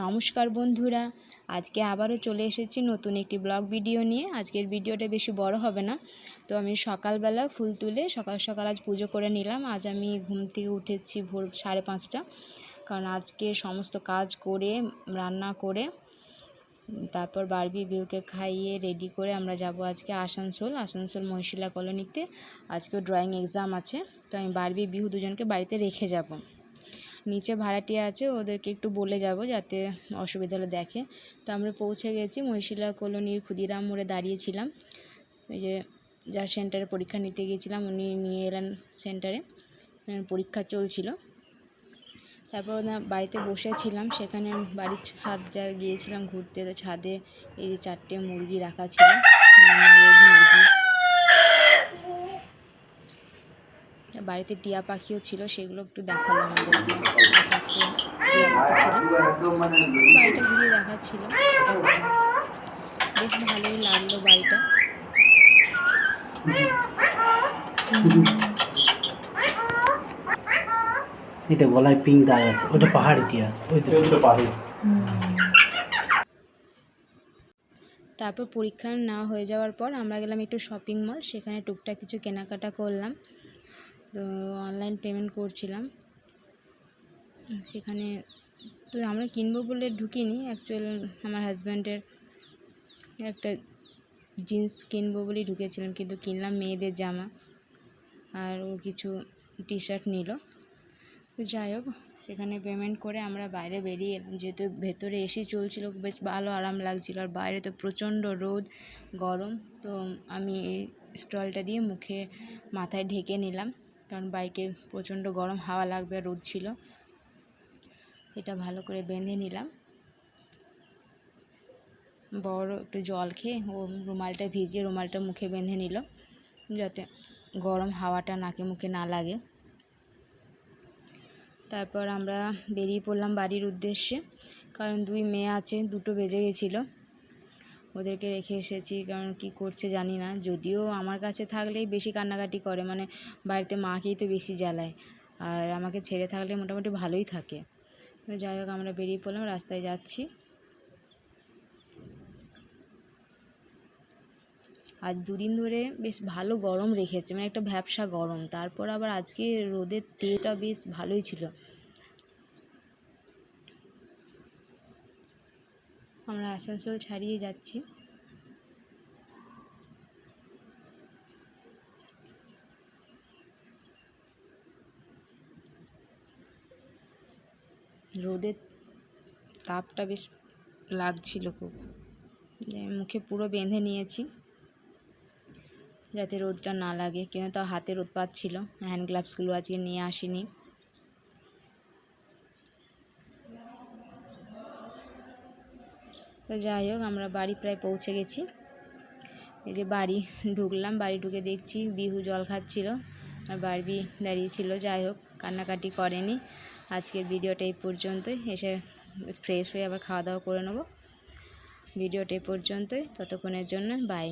নমস্কার বন্ধুরা, আজকে আবারও চলে এসেছি নতুন একটি ব্লগ ভিডিও নিয়ে। আজকের ভিডিওটা বেশি বড় হবে না। তো আমি সকালবেলা ফুল তুলে সকাল সকাল আজ পুজো করে নিলাম। আজ আমি ঘুম থেকে উঠেছি ভোর 5:30টা, কারণ আজকে সমস্ত কাজ করে রান্না করে তারপর বারবি বিউকে খাইয়ে রেডি করে আমরা যাব আজকে আসানসোল মহিশিলা কলোনিতে। আজকে ড্রয়িং এক্সাম আছে, তো আমি বারবি বিহু দুজনকে বাড়িতে রেখে যাব। নিচে ভাড়াটিয়া আছে, ওদেরকে একটু বলে যাব যাতে অসুবিধা হলে দেখে। তো আমরা পৌঁছে গেছি মহিশিলা কলোনির ক্ষুদিরাম মোড়ে দাঁড়িয়েছিলাম। এই যে যার সেন্টারে পরীক্ষা নিতে গিয়েছিলাম উনি নিয়ে এলেন সেন্টারে, পরীক্ষা চলছিল। তারপর ওদের বাড়িতে বসেছিলাম, সেখানে বাড়ির ছাদটা গিয়েছিলাম ঘুরতে। তো ছাদে এই যে 4টে মুরগি রাখা ছিল, মুরগি। বাড়িতে টিয়া পাখিও ছিল, সেগুলো একটু দেখালো আমাদের। 4টে টিয়া পাখি ছিল, বাড়িটা ঘুরিয়ে দেখাচ্ছিল। বেশ ভালোই লাগলো বাড়িটা। এটা গলায় পিঙ্ক দাগ আছে, ওটা পাহাড়ি টিয়া, ওইটা পাহাড়ি। তারপর পরীক্ষা না হয়ে যাওয়ার পর আমরা গেলাম একটু শপিং মল, সেখানে টুকটাক কিছু কেনাকাটা করলাম। তো অনলাইন পেমেন্ট করছিলাম সেখানে। তো আমরা কিনবো বলে ঢুকিনি, অ্যাকচুয়ালি আমার হাজব্যান্ডের একটা জিন্স কিনবো বলেই ঢুকেছিলাম, কিন্তু কিনলাম মেয়েদের জামা, আর ও কিছু টি শার্ট নিল। তো যাই হোক, সেখানে পেমেন্ট করে আমরা বাইরে বেরিয়ে এলাম। যেহেতু ভেতরে এসি চলছিল, বেশ ভালো আরাম লাগছিল, আর বাইরে তো প্রচণ্ড রোদ গরম। তো আমি এই স্টলটা দিয়ে মুখে মাথায় ঢেকে নিলাম, কারণ বাইকে প্রচণ্ড গরম হাওয়া লাগবে, রোদ ছিল। এটা ভালো করে বেঁধে নিলাম। বড় একটু জল খেয়ে ও রুমালটা ভিজিয়ে রুমালটা মুখে বেঁধে নিল, যাতে গরম হাওয়াটা নাকে মুখে না লাগে। তারপর আমরা বেরিয়ে পড়লাম বাড়ির উদ্দেশ্যে, কারণ 2 মেয়ে আছে, 2টো বেজে গেছিলো, ওদেরকে রেখে এসেছি। কারণ কি করছে জানি না, যদিও আমার কাছে থাকলেই বেশি কান্নাকাটি করে, মানে বাড়িতে মাকেই তো বেশি জ্বালায়, আর আমাকে ছেড়ে থাকলে মোটামুটি ভালোই থাকে। তো যাই হোক, আমরা বেরিয়ে পড়লাম, রাস্তায় যাচ্ছি। আজ 2 দিন ধরে বেশ ভালো গরম রেখেছে, মানে একটা ভ্যাপসা গরম। তারপর আবার আজকে রোদের তেজটা বেশ ভালোই ছিল। আমরা আসানসোল ছাড়িয়ে যাচ্ছি। রোদের তাপটা বেশ লাগছিল খুব, মুখে পুরো বেঁধে নিয়েছি যাতে রোদটা না লাগে, কেন তাও হাতে রোদ পাচ্ছিল। হ্যান্ড গ্লাভসগুলো আজকে নিয়ে আসিনি। তো যাই হোক, আমরা বাড়ি প্রায় পৌঁছে গেছি। এই যে বাড়ি ঢুকলাম, বাড়ি ঢুকে দেখছি বিহু জল খাচ্ছিল আর বারবি দাঁড়িয়েছিল। যাই হোক, কান্নাকাটি করেনি। আজকের ভিডিওটা এই পর্যন্তই। এসে ফ্রেশ হয়ে আবার খাওয়া দাওয়া করে নেব। ভিডিওটা এই পর্যন্তই, ততক্ষণের জন্য বাই।